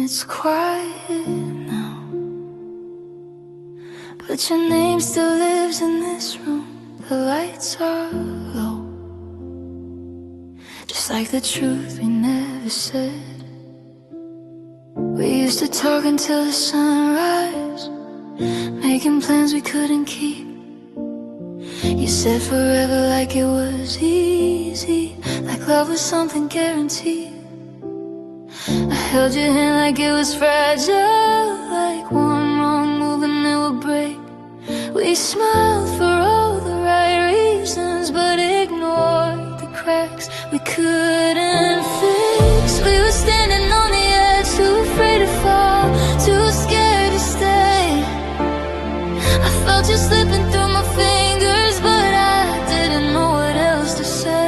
It's quiet now, but your name still lives in this room. The lights are low, just like the truth we never said. We used to talk until the sunrise, making plans we couldn't keep. You said forever like it was easy, like love was something guaranteed. I held your hand like it was fragile, like one wrong move and it would break. We smiled for all the right reasons, but ignored the cracks we couldn't fix. We were standing on the edge, too afraid to fall, too scared to stay. I felt you slipping through my fingers, but I didn't know what else to say.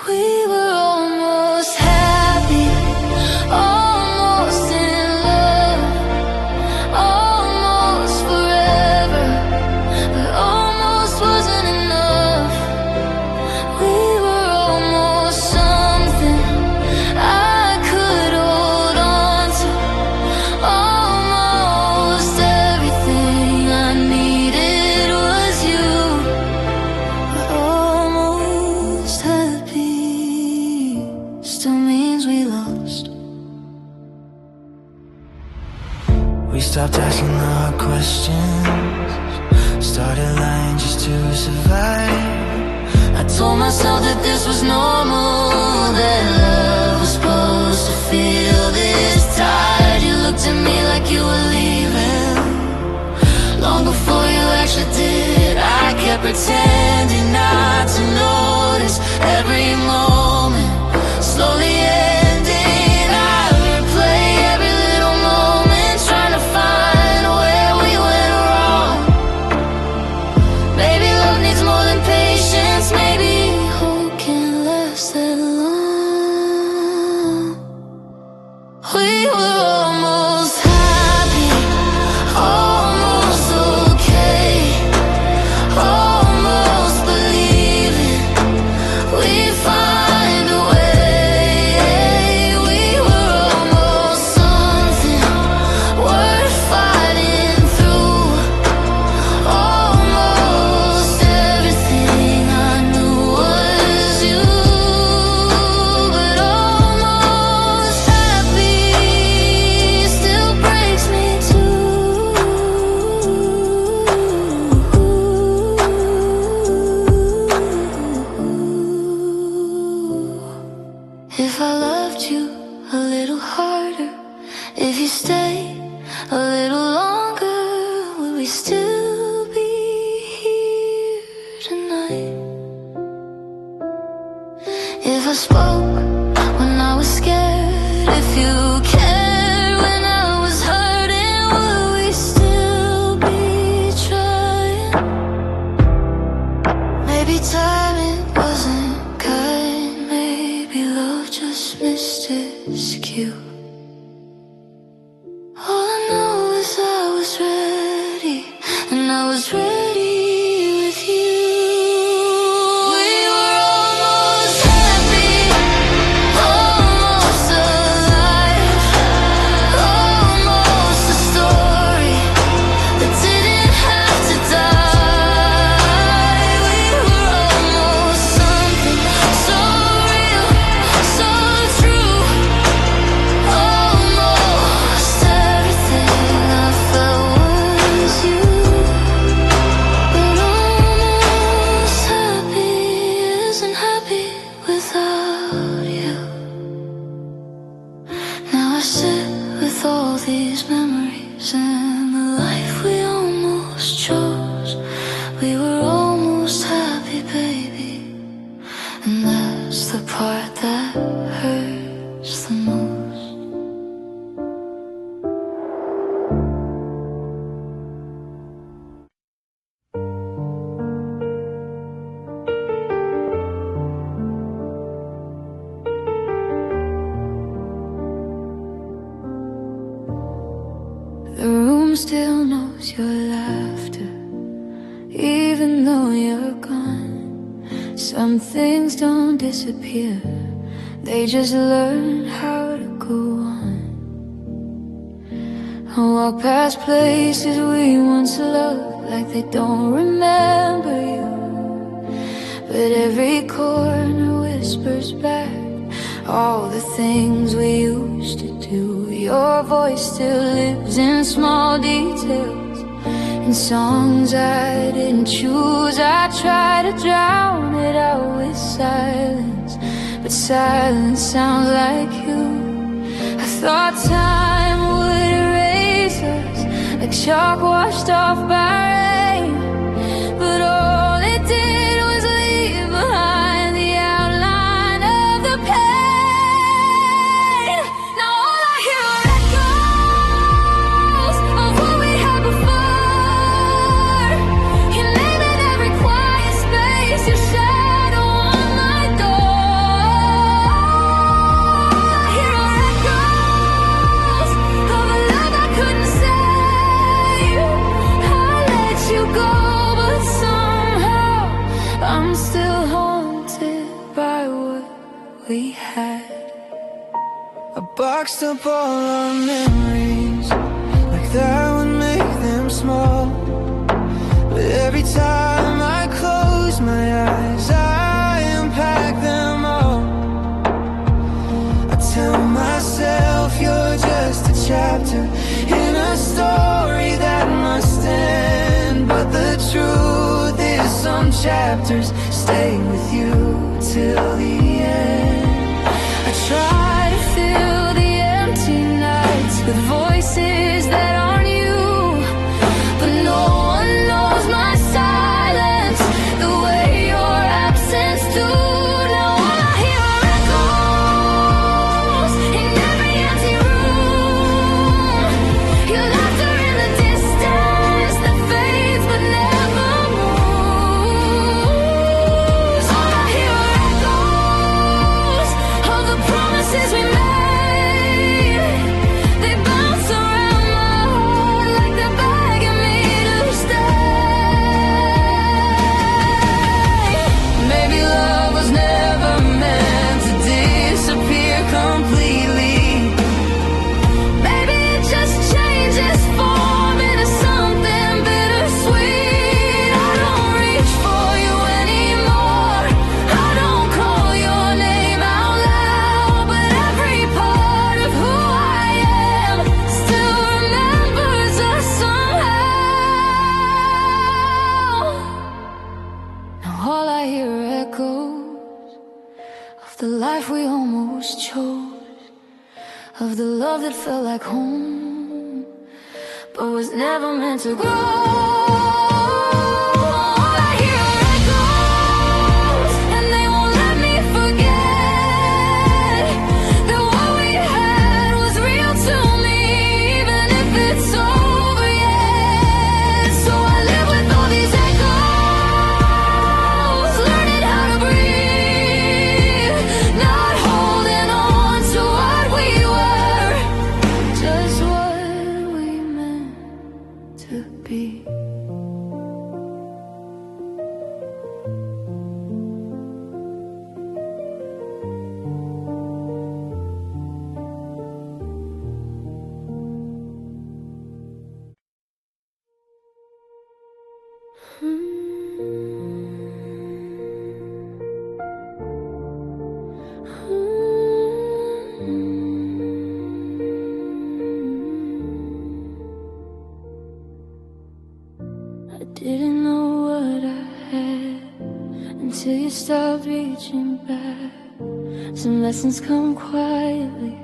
We were almost happy, almost in love, almost forever, but almost wasn't enough. We were almost something I could hold on to, almost everything I needed was you. But almost happy still means we lost. We stopped asking the hard questions, started lying just to survive. I told myself that this was normal, that love was supposed to feel this tight. You looked at me like you were leaving, long before you actually did. I kept pretending not to notice every moment slowly ending. I replay every little moment, trying to find where we went wrong. Maybe love needs more than patience, maybe hope can't last that long. We were almost happy, almost okay, almost believing we'd find a way. We were almost something worth fighting through, almost everything I knew was you. But almost happy still breaks me too. If I loved you a little harder, if you stayed a little longer, would we still be here tonight? If I spoke when I was scared, if you cared when I was hurting, would we still be trying? Maybe timing wasn't kind, maybe love just missed its cue. All I know is I was ready, and I was ready with you. We were almost happy, almost alive, almost a story that didn't have to die. We were almost something so real, so true, almost everything I felt was you. But almost happy isn't happy without you. Now I sit with all these memories and the life we almost chose. We were almost happy, baby, and that's the part that hurts the most. The room still knows your laughter, even though you're gone. Some things don't disappear, they just learn how to go on. I walk past places we once loved like they don't remember you, but every corner whispers back all the things we used to do. Your voice still lives in small details, in songs I didn't choose. I try to drown it out with silence, but silence sounds like you. I thought time would erase us like chalk washed off by rain, but all it did was leave behind the outline of the pain. Now all I hear are echoes of what we had before. Your name in every quiet space, your shadow on my door. I hear are echoes of a love I couldn't save. I let you go, but somehow I'm still haunted by what we had. I boxed up all our memories, like that would make them small. But every time I close my eyes, I unpack them all. I tell myself you're just a chapter in a story that must end, but the truth is some chapters stay with you till the end. I try to fill the empty nights with voices that aren't you, but no one knows my silence the way your absence do. Now all I hear are echoes in every empty room. Your laughter in the distance that fades but never moves. All I hear are echoes of the promises we made. They bounce around my heart like they're begging me to stay. Maybe love was never meant to disappear completely. Maybe it just changes form into something bittersweet. I don't reach for you anymore, I don't call your name out loud, but every part of who I am still remembers us somehow. Now all I hear are echoes of the life we almost chose, of the love that felt like home, but was never meant to grow. All I hear are echoes, and they won't let me forget that what we had was real to me, even if it's over yet. So I live with all these echoes, learning how to breathe, not holding on to what we were, just what we meant to be. I didn't know what I had until you stopped reaching back. Some lessons come quietly,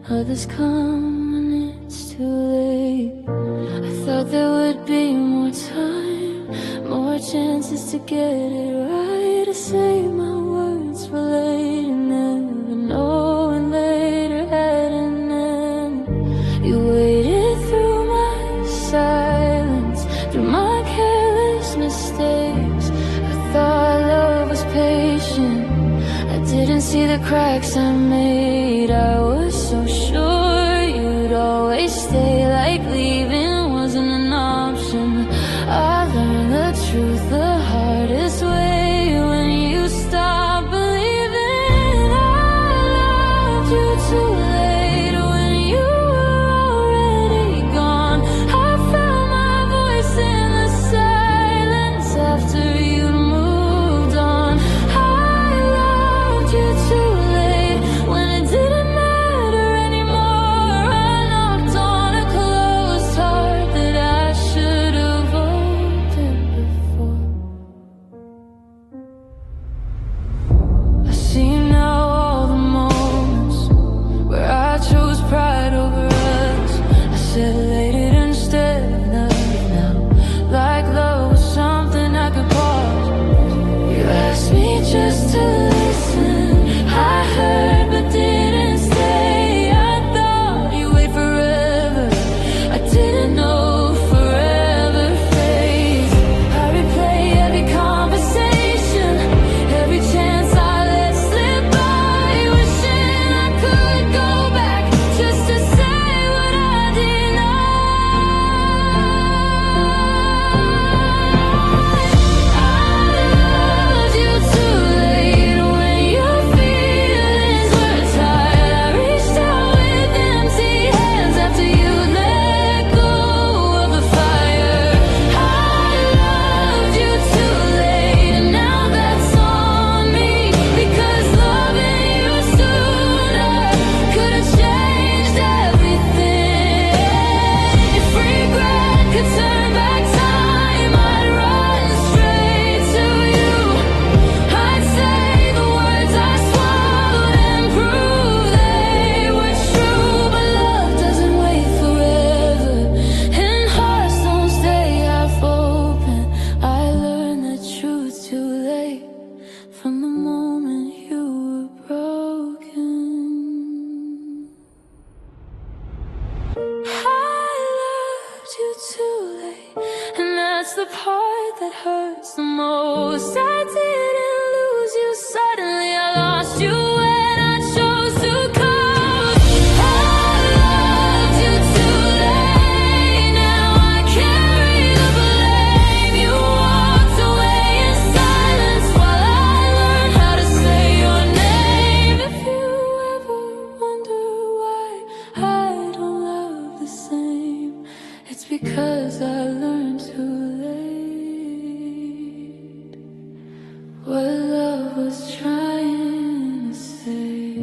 others come when it's too late. I thought there would be more time, more chances to get it right. I say my words for later, never knowing later had an end. You waited through my silence, through my careless mistakes. I thought love was patient, I didn't see the cracks I made. I was so sure you'd always stay, like leaving wasn't an option. I learned the truth the hardest way, when you stop believing our the part that hurts the most. I didn't lose you suddenly, I lost you when I chose to coast. I loved you too late, now I carry the blame. You walked away in silence while I learned how to say your name. If you ever wonder why I don't love the same, it's because I learned too late what love was trying to say.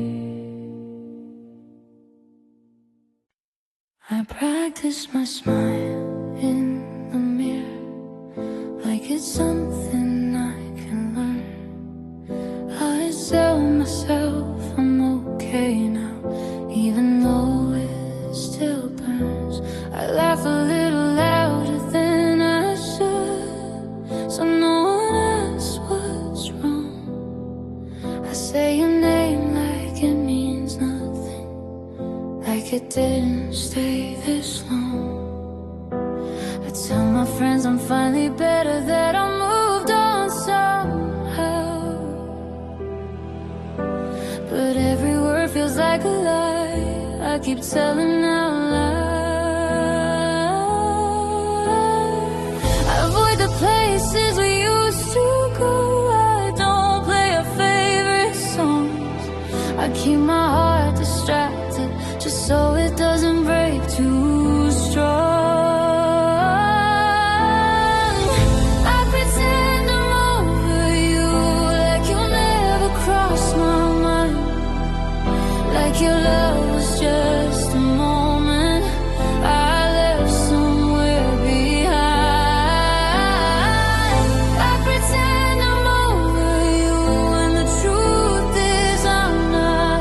I practice my smile in the mirror like it's something I can learn. I tell myself I'm okay now, even though it still burns. I laugh a little louder than I should, so no one asks what's wrong. I say your name like it means nothing, like it didn't stay this long. I tell my friends I'm finally better, that I moved on somehow, but every word feels like a lie I keep telling out loud. I avoid the places we used to go, I don't play our favorite songs. I keep my heart distracted just so it doesn't break too strong. I pretend I'm over you, like you'll never cross my mind, like your love was just a moment I left somewhere behind. I pretend I'm over you when the truth is I'm not.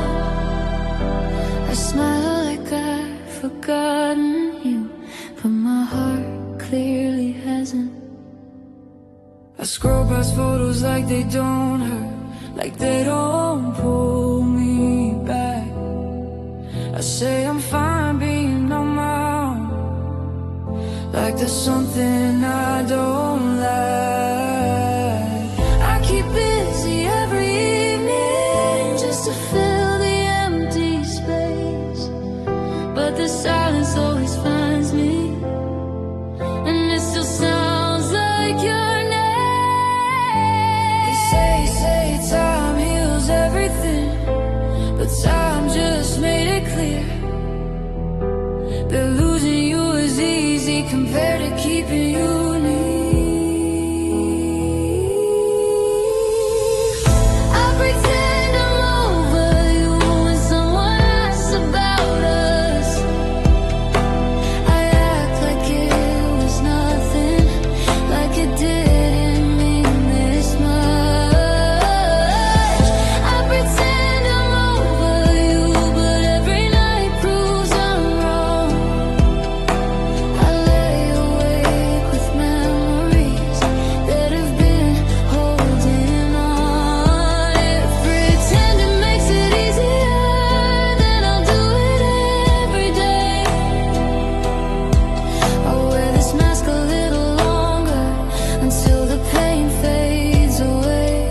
I smile like I've forgotten you, but my heart clearly hasn't. I scroll past photos like they don't hurt, like they don't pull me back. I say I'm fine being on my own, like there's something I don't like. I keep busy every evening just to fill the empty space, but the silence always finds me, and it still sounds like your name. They say time heals everything, but time just made it clear that losing you is easy compared to keeping you near. I pretend I'm over you when someone asks about us. I act like it was nothing, like it didn't mean this much. I pretend I'm over you, but every night proves I'm wrong. I lay awake with memories that have been holding on. If pretending makes it easier, then I'll do it every day. I'll wear this mask a little longer until the pain fades away.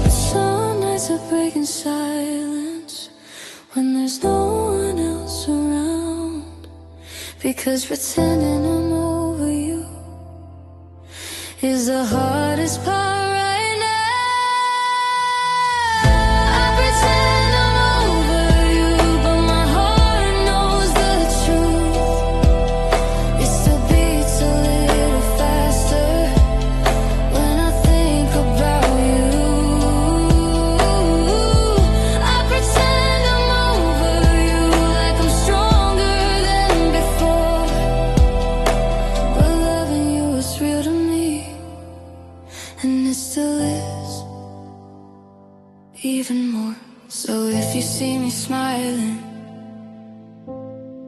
But some nights I break in silence when there's no one else around, because pretending I'm over you is the hardest part right now. I pretend I'm over you, but my heart knows the truth. It still beats a little faster when I think about you. I pretend I'm over you, like I'm stronger than before, but loving you is real to me, and it still is, even more. So if you see me smiling,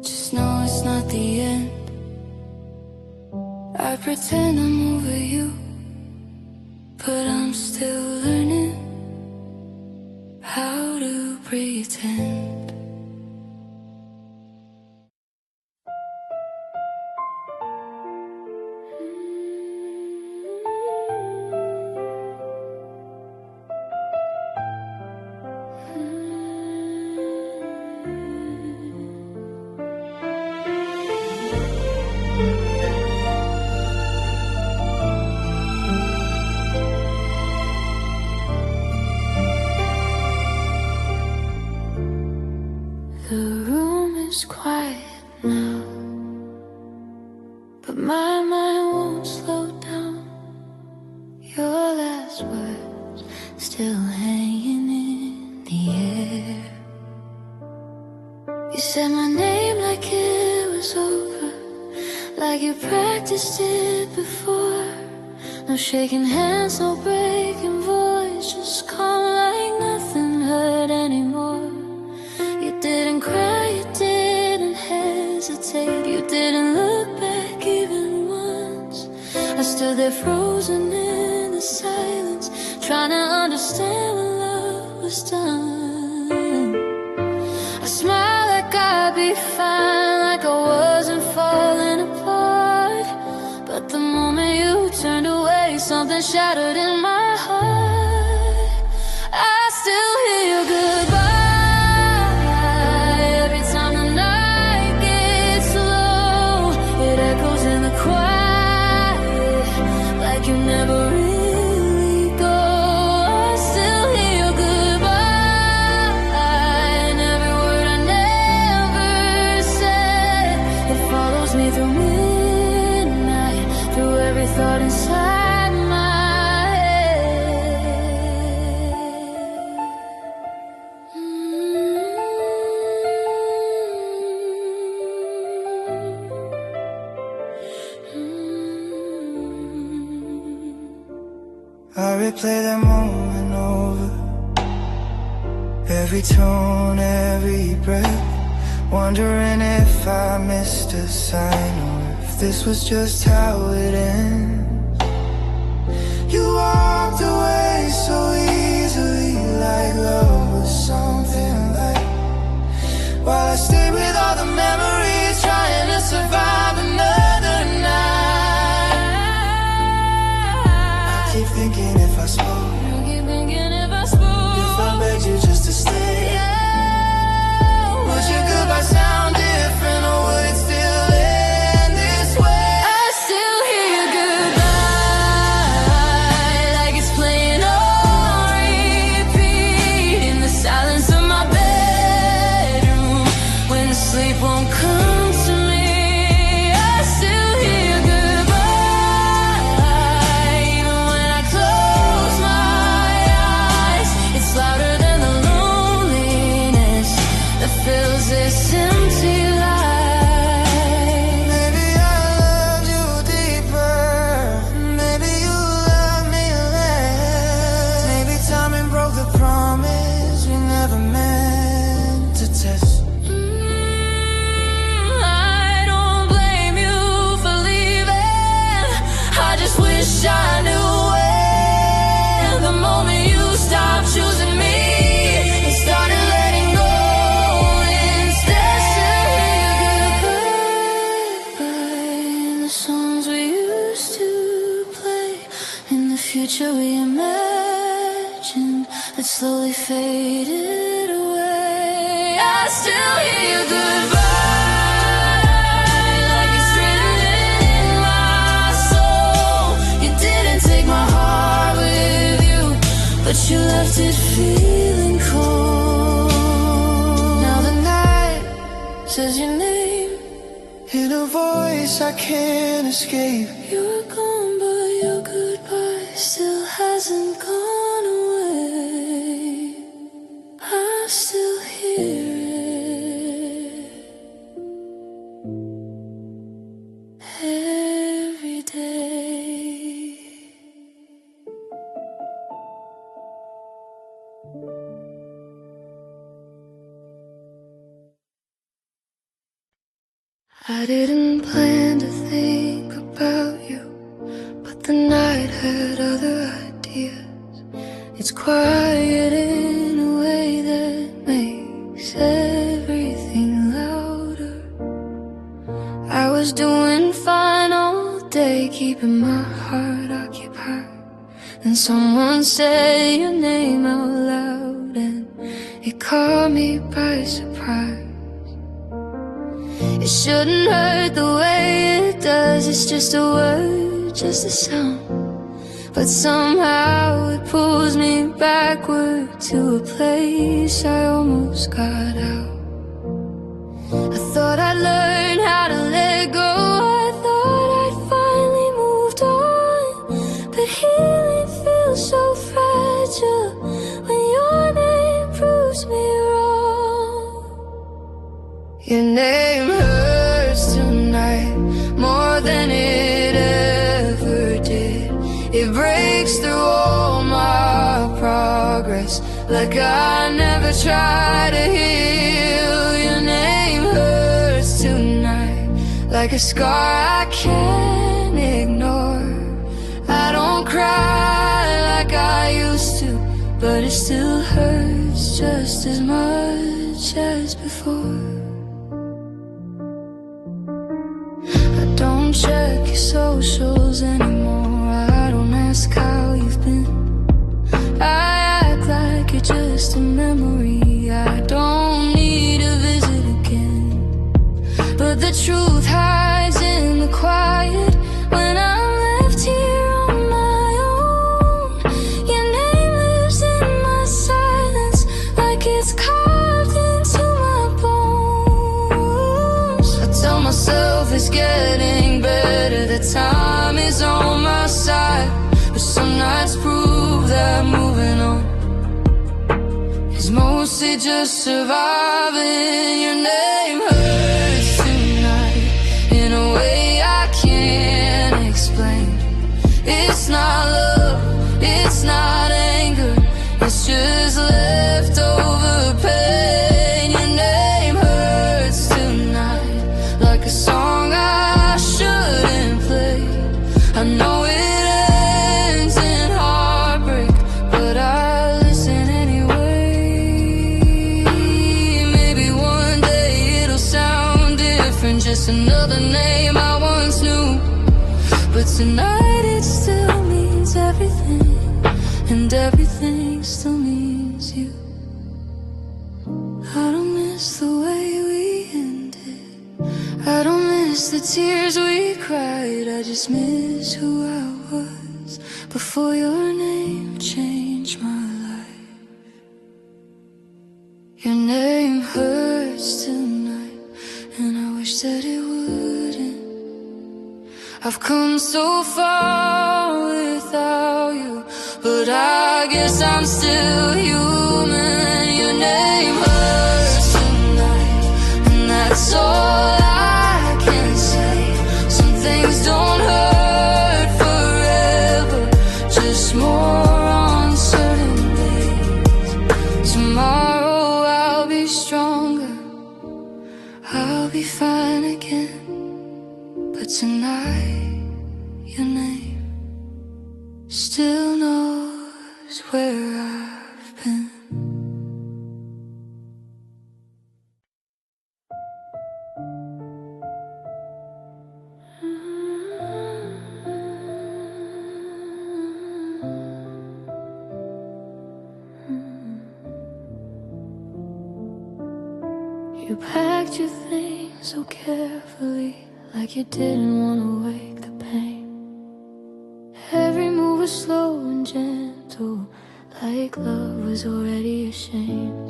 just know it's not the end. I pretend I'm over you, but I'm still learning how to pretend. The room is quiet now, but my mind won't slow down. Your last words still hanging in the air. You said my name like it was over, like you practiced it before. No shaking hands, no breaking voice, just calm like nothing hurt anymore. You didn't cry, you didn't hesitate, you didn't look back even once. I stood there frozen in the silence, trying to understand when love was done. I smiled like I'd be fine, like I wasn't falling apart. But the moment you turned away, something shattered in my heart. I still hear your goodbye every time the night gets low. It echoes in the quiet, like you never really go. I still hear your goodbye, and every word I never said. It follows me through midnight, through every thought inside my head. I replay that moment over, every tone, every breath, wondering if I missed a sign or if this was just how it ends. You walked away so easily, like love was something light, while I stayed with all the memories, trying to survive another night. I keep thinking if I spoke, if I begged you just to stay, would your goodbye sound different, or would it still end this way? I still hear your goodbye, like it's playing on repeat in the silence of my bedroom, when the sleep won't come to me. I still hear your goodbye, even when I close my eyes. It's louder than the loneliness that fills this empty life. Maybe I loved you deeper, maybe you loved me less. Maybe timing broke the promise we never meant to test. I don't blame you for leaving, I just wish I knew when, the moment you stopped choosing me and started letting go instead. Still hear your goodbye in the songs we used to play, in the future we imagined that slowly faded away. I still hear your goodbye, like it's written in my soul. You didn't take my heart with you, but you left it feeling cold. Now the night says your name, In a voice I can't escape. you're gone, but your goodbye still hasn't gone away. I still hear it every day. I didn't plan to think about you, but the night had other ideas. It's quiet in a way that makes everything louder. I was doing fine all day, keeping my heart occupied. Then someone said your name out loud, and it caught me by surprise. It shouldn't hurt the way it does, it's just a word, just a sound. But somehow it pulls me backward to a place I almost got out. I'd learn how to let go. I thought I'd finally moved on, but healing feels so fragile when your name proves me wrong. Your name hurts tonight more than it ever did. It breaks through all my progress, like I never tried to heal. Your name hurts tonight, like a scar I can't ignore. I don't cry like I used to, but it still hurts just as much as before. I don't check your socials anymore. I don't ask how you've been. I act like you're just a memory. I don't need a visit again. But the truth hides in the quiet when I'm left here on my own. Your name lives in my silence, like it's carved into my bones. I tell myself it's getting better, that time is on my side, but some nights prove that moving on is mostly just surviving. Your name hurts tonight in a way I can't explain. It's not love, it's not anger, it's just leftover pain. Your name hurts tonight, like a song I shouldn't play. I know it ends in heartbreak, but I listen anyway. Maybe one day it'll sound different, just another name I once knew. But tonight it still means everything, and everything still means you. I don't miss the way we ended, I don't miss the tears we cried. I just miss who I was before your name changed my life. Your name hurts tonight, and I wish that it wouldn't. I've come so far without you, but I guess I'm still human. Your name hurts tonight, and that's all I can say. Some things don't hurt forever, just more on certain days. Tomorrow I'll be stronger, I'll be fine again. But tonight, your name still knows where I've been. You packed your things so carefully, like you didn't want to wake the pain. Every move was slow and gentle, like love was already ashamed.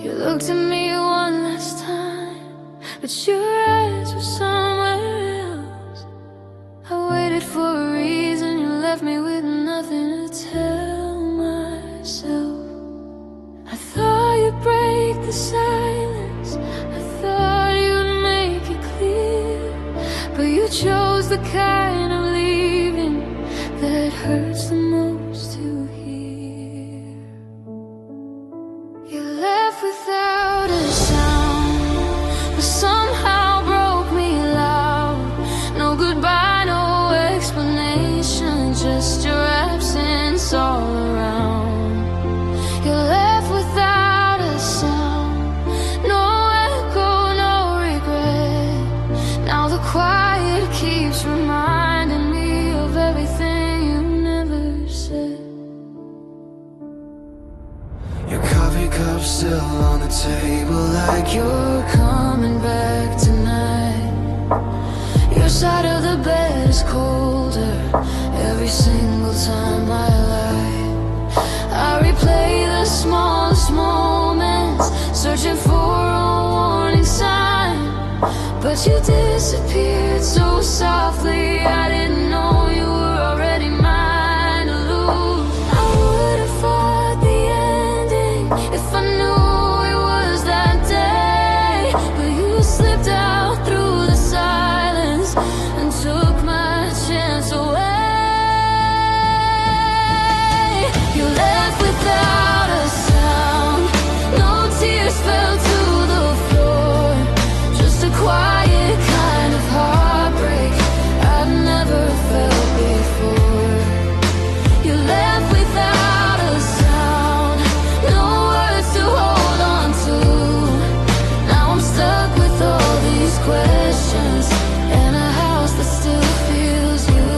You looked at me one last time, but your eyes were somewhere else. I waited for a reason, you left me with nothing to tell myself. I thought you'd break the silence, I thought you'd make it clear, but you chose the kind of leaving that hurts the most to hear. You left without a sound, but somehow broke me loud. No goodbye, no explanation, just your absence all around. You left without a sound, no echo, no regret. Now the quiet keeps reminding me of everything you never said. Your coffee cup still on the table, like You're coming back tonight. Your side of the bed is colder every single time I lie. I replay the smallest moments, searching for a warning sign. But you disappeared so softly, I didn't know you were already mine to lose. I would have fought the ending if I knew it was that day. But you slipped out through the silence and took my chance away. You left without a sound, no tears fell to the floor, just a quiet kind of heartbreak I've never felt before. You left without a sound, no words to hold on to. Now I'm stuck with all these questions and a house that still feels you.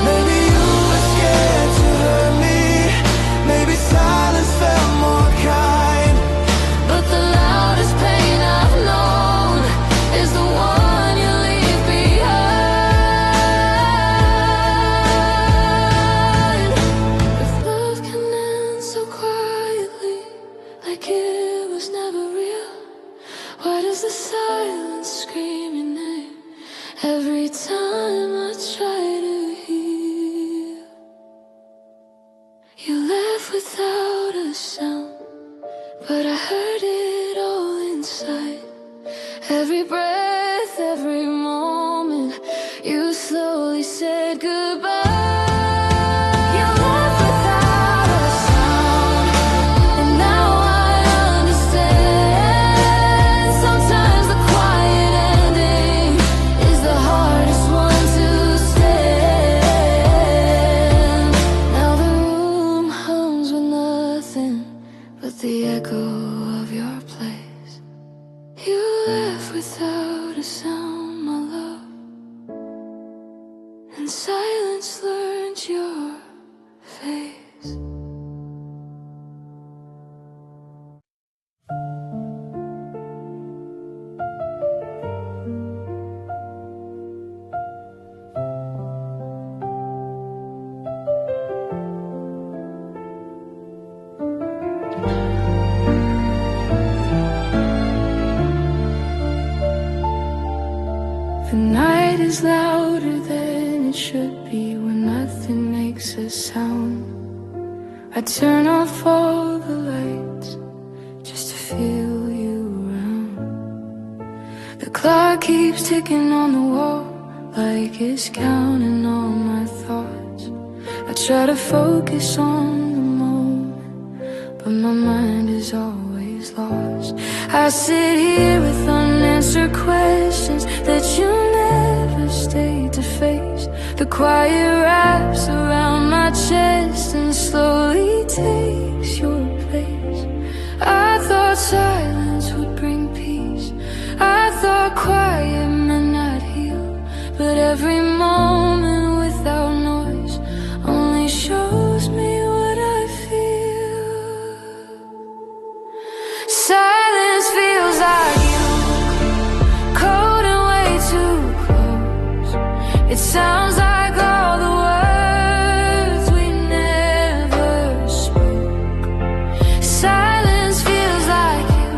Maybe you were scared to hurt me, maybe silence felt more kind. But the loudest pain I've known is the one you leave behind. If love can end so quietly, like it was never real, why does the silence scream your name every time I try to heal? You left without a sound, but I heard it all inside. Every breath, every moment, you slowly said goodbye. You left without a sound, and now I understand. Sometimes the quiet ending is the hardest one to stand. Now the room hums with nothing but the echo of your place. You left without a sound, my love, and silence learned your face. The night is louder than it should be when nothing makes a sound. I turn off all the lights just to feel you around. The clock keeps ticking on the wall like it's counting all my thoughts. I try to focus on the moment, but my mind is always lost. I sit here with unanswered questions that you never stayed to face. The quiet wraps around my chest and slowly takes your place. I thought silence would bring peace, I thought quiet meant I'd heal. But every moment without noise only shows me what I feel. Silence feels like you, cold and way too close. It sounds like all the words we never spoke. Silence feels like you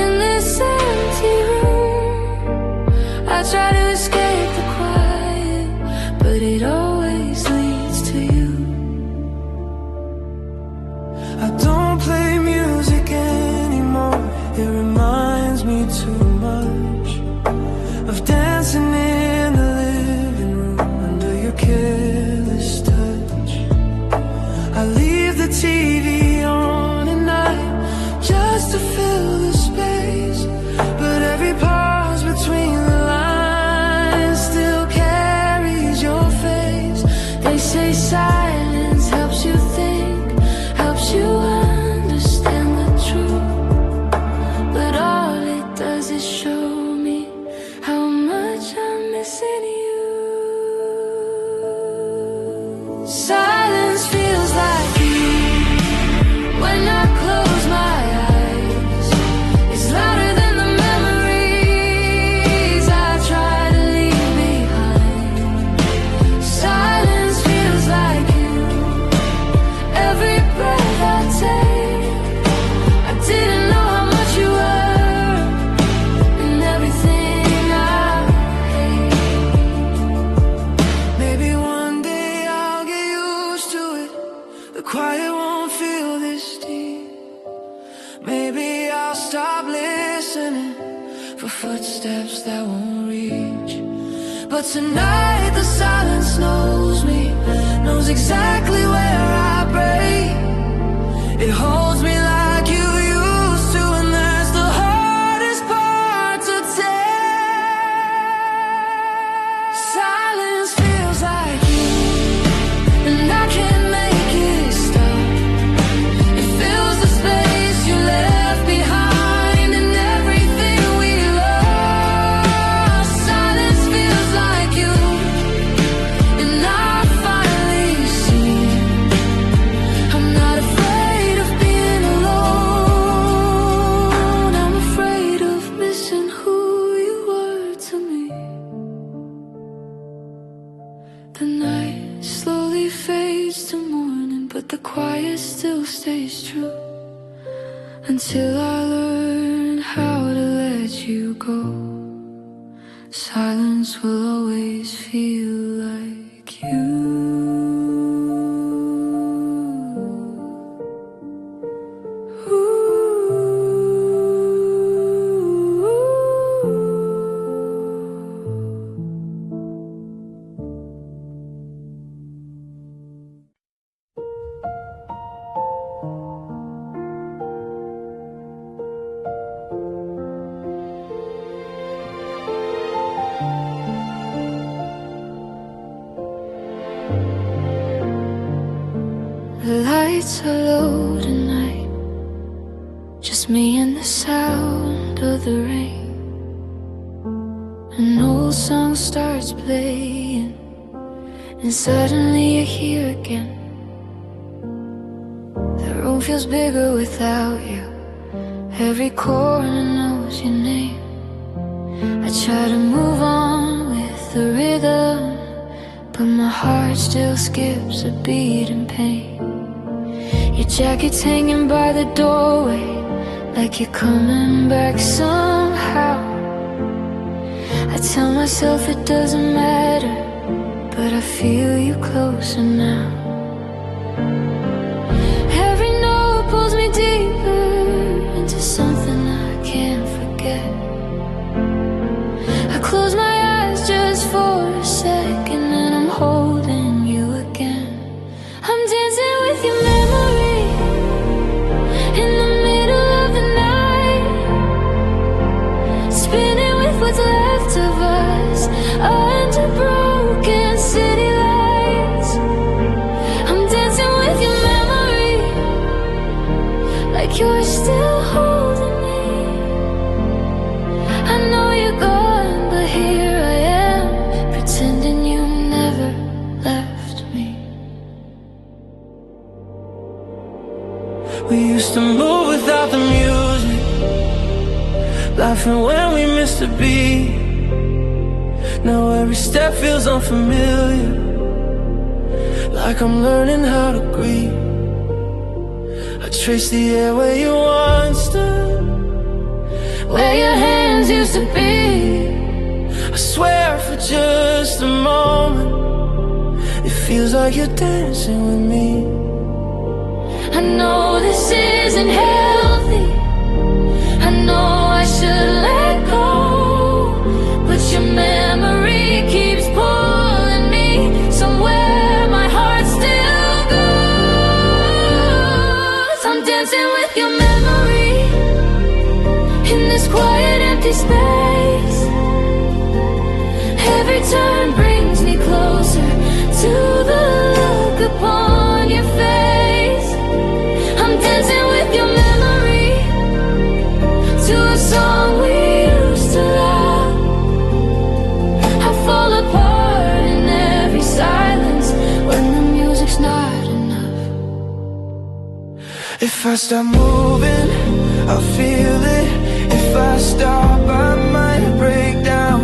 in this empty room. I try to escape the quiet, but it always leads to you. I don't play music anymore, I'll stop listening for footsteps that won't reach. But tonight the silence knows me, knows exactly where I break. It holds me like you used to, and that's the hardest part to take. Silence feels like you, and I can't make it stop. It fills the space you left behind and everything we lost. Silence feels like you, and I finally see I'm not afraid of being alone. I'm afraid of missing who you were to me. The night slowly fades to morning, but the quiet still stays true. Until I learn how to let you go, silence will always feel like you. The lights are low tonight, just me and the sound of the rain. An old song starts playing, and suddenly you're here again. The room feels bigger without you, every corner knows your name. I try to move on with the rhythm, but my heart still skips a beat in pain. Your jacket's hanging by the doorway, like you're coming back somehow. I tell myself it doesn't matter, but I feel you closer now. Every note pulls me deeper into something I can't forget. I close my eyes just for a second, and I'm holding you again. I'm dancing with your memory in the middle of the night, spinning with what's left of us under broken city lights. I'm dancing with your memory, like you're still holding me. I know you're gone, but here I am, pretending you never left me. We used to move without the music, laughing when we missed a beat. Now every step feels unfamiliar, like I'm learning how to grieve. I trace the air where you once stood, Where your hands used to be. I swear for just a moment, it feels like you're dancing with me. I know this isn't healthy, I know I should let go, but your memory keeps pulling me somewhere my heart still goes. I'm dancing with your memory in this quiet empty space. Every turn brings me closer to the look upon your face. I'm dancing with your memory to a song we used to love. I fall apart in every silence when the music's not enough. If I stop moving, I'll feel it. If I stop, I might break down.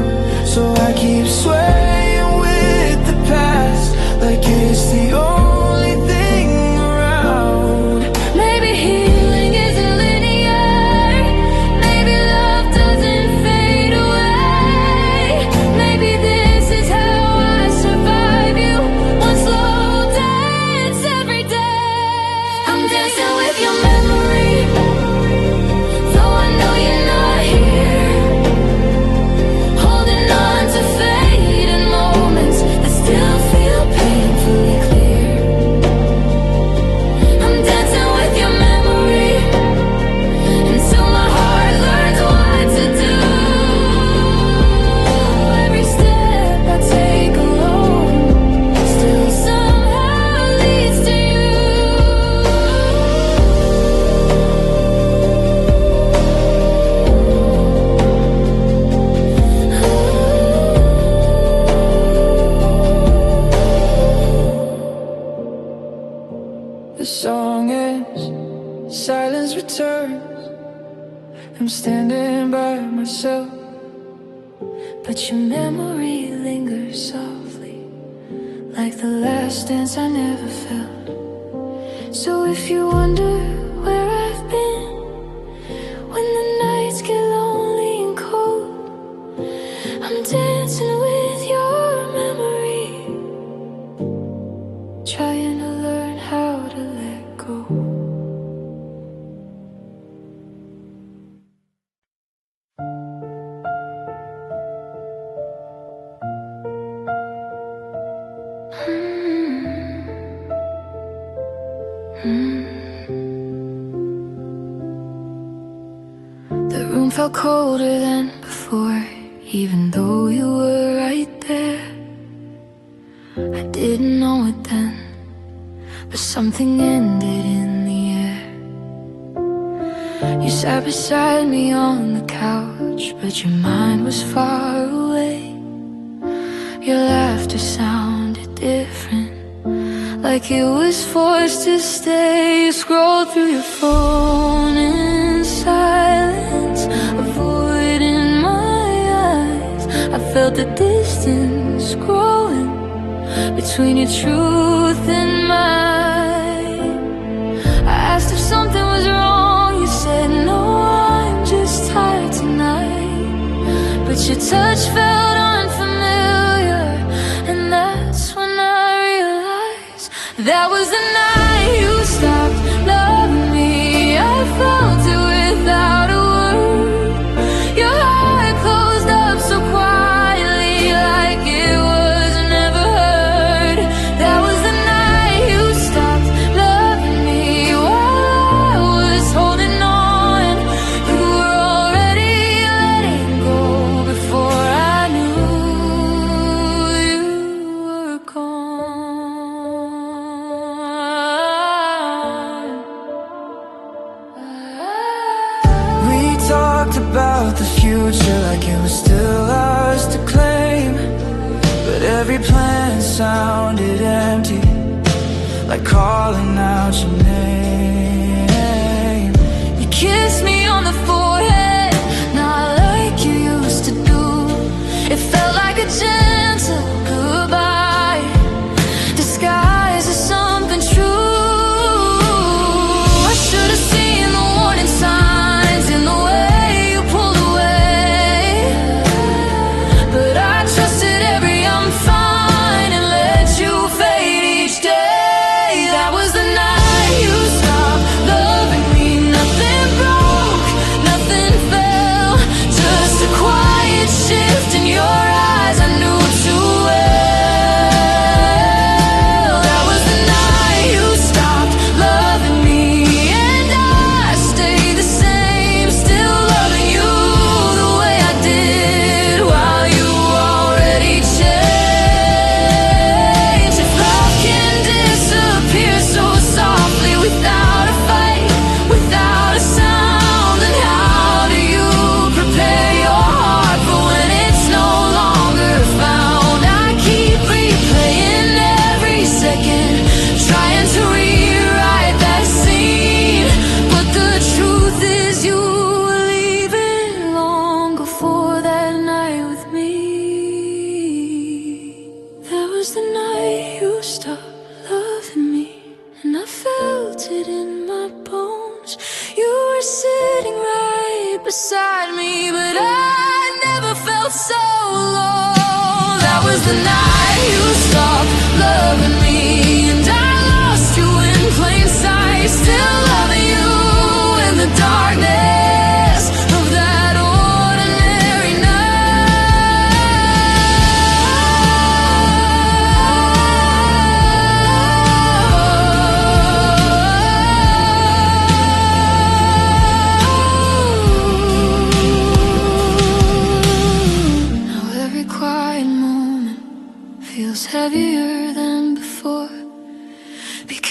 So I keep swaying with the past, like it's the only thing around. Maybe healing isn't linear, maybe love doesn't fade away. Maybe this is how I survive you, one slow dance every day. I'm dancing with your memory I'm standing by myself, but your memory lingers softly, like the last dance I never felt. So if you wonder where I've been when the nights get lonely and cold, I'm dancing with your memory, trying to learn how to let go. The room felt colder than before, even though you were right there. I didn't know it then, but something ended in the air. You sat beside me on the couch, but your mind was far away. Your laughter sounded different, like it was forced to stay. You scrolled through your phone in silence, avoiding my eyes. I felt the distance growing between your truth and mine. I asked if something was wrong, you said no, I'm just tired tonight. But your touch felt unfamiliar, and that's when I realized that was the night you stopped loving me. I felt it without a word. Your heart closed up so quietly, like it was never heard. That was the night you stopped loving me while I was holding on. You were already letting go before I knew you were gone. We talked about the future like it was still ours to claim, but every plan sounded empty, like calling out your name. You kissed me on the forehead, not like you used to do. It felt like a gentle goodbye, disguised as something true. I should have seen the warning signs in the way you pulled away, but I trusted every I'm fine and let you fade each day. That was the night you stopped loving me. Nothing broke, nothing fell, just a quiet shift in your eyes I knew too well. That was the night you stopped loving me, and I stayed the same, still loving you the way I did while you already changed. If love can disappear so softly without a fight, without a sound, then how do you prepare your heart for when it's no longer found? I keep replaying every second, trying to rewrite that scene, but the truth is you were leaving long before that night with me. That was the night you stopped loving me, and I felt it in my bones. You were sitting right beside me, but I never felt so alone. That was the night you stopped loving me, and I lost you in plain sight, still loving you in the darkness of that ordinary night. Now every quiet moment feels heavier than before.